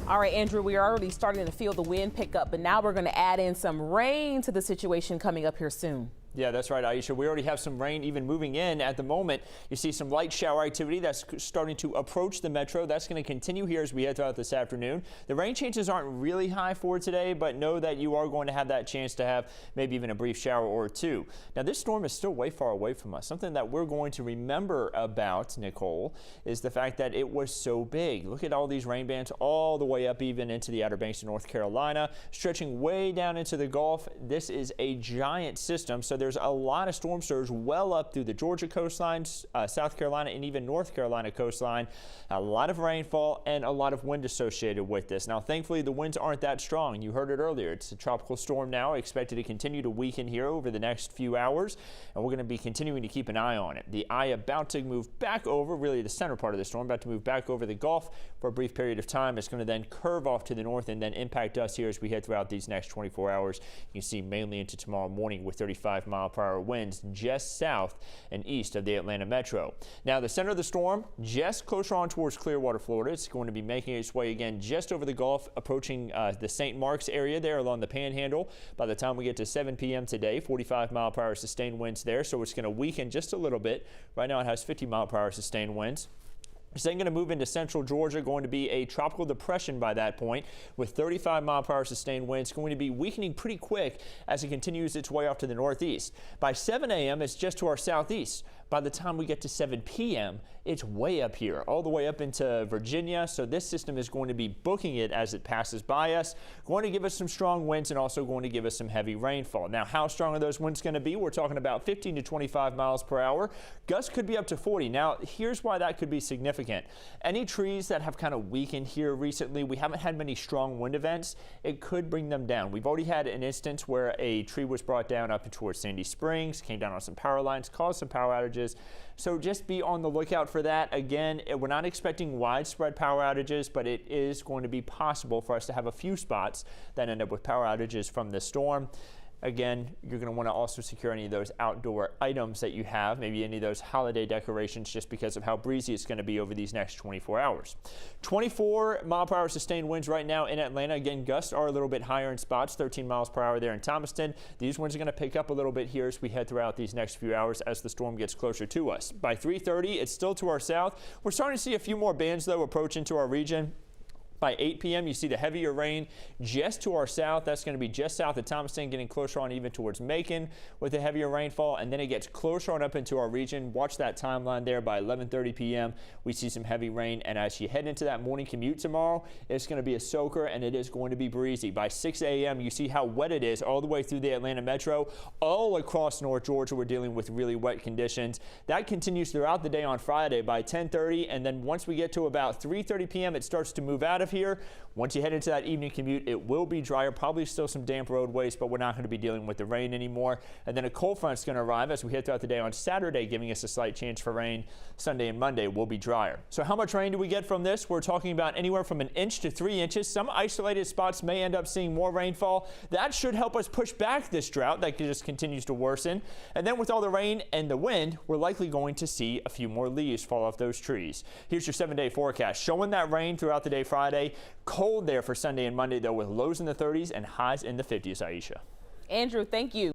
All right, Andrew, we are already starting to feel the wind pick up, but now we're going to add in some rain to the situation coming up here soon. Yeah, that's right, Aisha. We already have some rain even moving in at the moment. You see some light shower activity that's starting to approach the metro. That's going to continue here as we head throughout this afternoon. The rain chances aren't really high for today, but know that you are going to have that chance to have maybe even a brief shower or two. Now, this storm is still way far away from us. Something that we're going to remember about, Nicole, is the fact that it was so big. Look at all these rain bands all the way up even into the Outer Banks of North Carolina, stretching way down into the Gulf. This is a giant system, so there's a lot of storm surge well up through the Georgia coastline, South Carolina, and even North Carolina coastline. A lot of rainfall and a lot of wind associated with this. Now, thankfully, the winds aren't that strong. You heard it earlier. It's a tropical storm now, expected to continue to weaken here over the next few hours, and we're going to be continuing to keep an eye on it. The eye about to move back over, really the center part of the storm, about to move back over the Gulf for a brief period of time. It's going to then curve off to the north and then impact us here as we head throughout these next 24 hours. You can see mainly into tomorrow morning with 35-mile-per-hour winds just south and east of the Atlanta metro. Now, the center of the storm just closer on towards Clearwater, Florida. It's going to be making its way again just over the Gulf, approaching the St. Marks area there along the Panhandle. By the time we get to 7 p.m. today, 45-mile-per-hour sustained winds there, so it's going to weaken just a little bit. Right now, it has 50-mile-per-hour sustained winds. It's then going to move into central Georgia, going to be a tropical depression by that point with 35-mile-per-hour sustained winds, going to be weakening pretty quick as it continues its way off to the northeast. By 7 a.m., it's just to our southeast. By the time we get to 7 p.m., it's way up here, all the way up into Virginia. So this system is going to be booking it as it passes by us, going to give us some strong winds and also going to give us some heavy rainfall. Now, how strong are those winds going to be? We're talking about 15 to 25 miles per hour. Gusts could be up to 40. Now, here's why that could be significant. Any trees that have kind of weakened here recently, we haven't had many strong wind events. It could bring them down. We've already had an instance where a tree was brought down up towards Sandy Springs, came down on some power lines, caused some power outages. So just be on the lookout for that. Again, we're not expecting widespread power outages, but it is going to be possible for us to have a few spots that end up with power outages from this storm. Again, you're going to want to also secure any of those outdoor items that you have, maybe any of those holiday decorations, just because of how breezy it's going to be over these next 24 hours. 24-mile-per-hour sustained winds right now in Atlanta. Again, gusts are a little bit higher in spots, 13 miles per hour there in Thomaston. These winds are going to pick up a little bit here as we head throughout these next few hours as the storm gets closer to us. By 3:30, it's still to our south. We're starting to see a few more bands, though, approach into our region. By 8 p.m., you see the heavier rain just to our south. That's going to be just south of Thomaston, getting closer on even towards Macon with the heavier rainfall. And then it gets closer on up into our region. Watch that timeline there. By 11:30 p.m., we see some heavy rain. And as you head into that morning commute tomorrow, it's going to be a soaker and it is going to be breezy. By 6 a.m., you see how wet it is all the way through the Atlanta metro. All across North Georgia, we're dealing with really wet conditions. That continues throughout the day on Friday by 10:30. And then once we get to about 3:30 p.m., it starts to move out of here. Once you head into that evening commute, it will be drier, probably still some damp roadways, but we're not going to be dealing with the rain anymore. And then a cold front is going to arrive as we head throughout the day on Saturday, giving us a slight chance for rain. Sunday and Monday will be drier. So how much rain do we get from this? We're talking about anywhere from 1 inch to 3 inches. Some isolated spots may end up seeing more rainfall. That should help us push back this drought that just continues to worsen. And then with all the rain and the wind, we're likely going to see a few more leaves fall off those trees. Here's your 7-day forecast showing that rain throughout the day Friday. Cold there for Sunday and Monday, though, with lows in the 30s and highs in the 50s, Aisha. Andrew, thank you.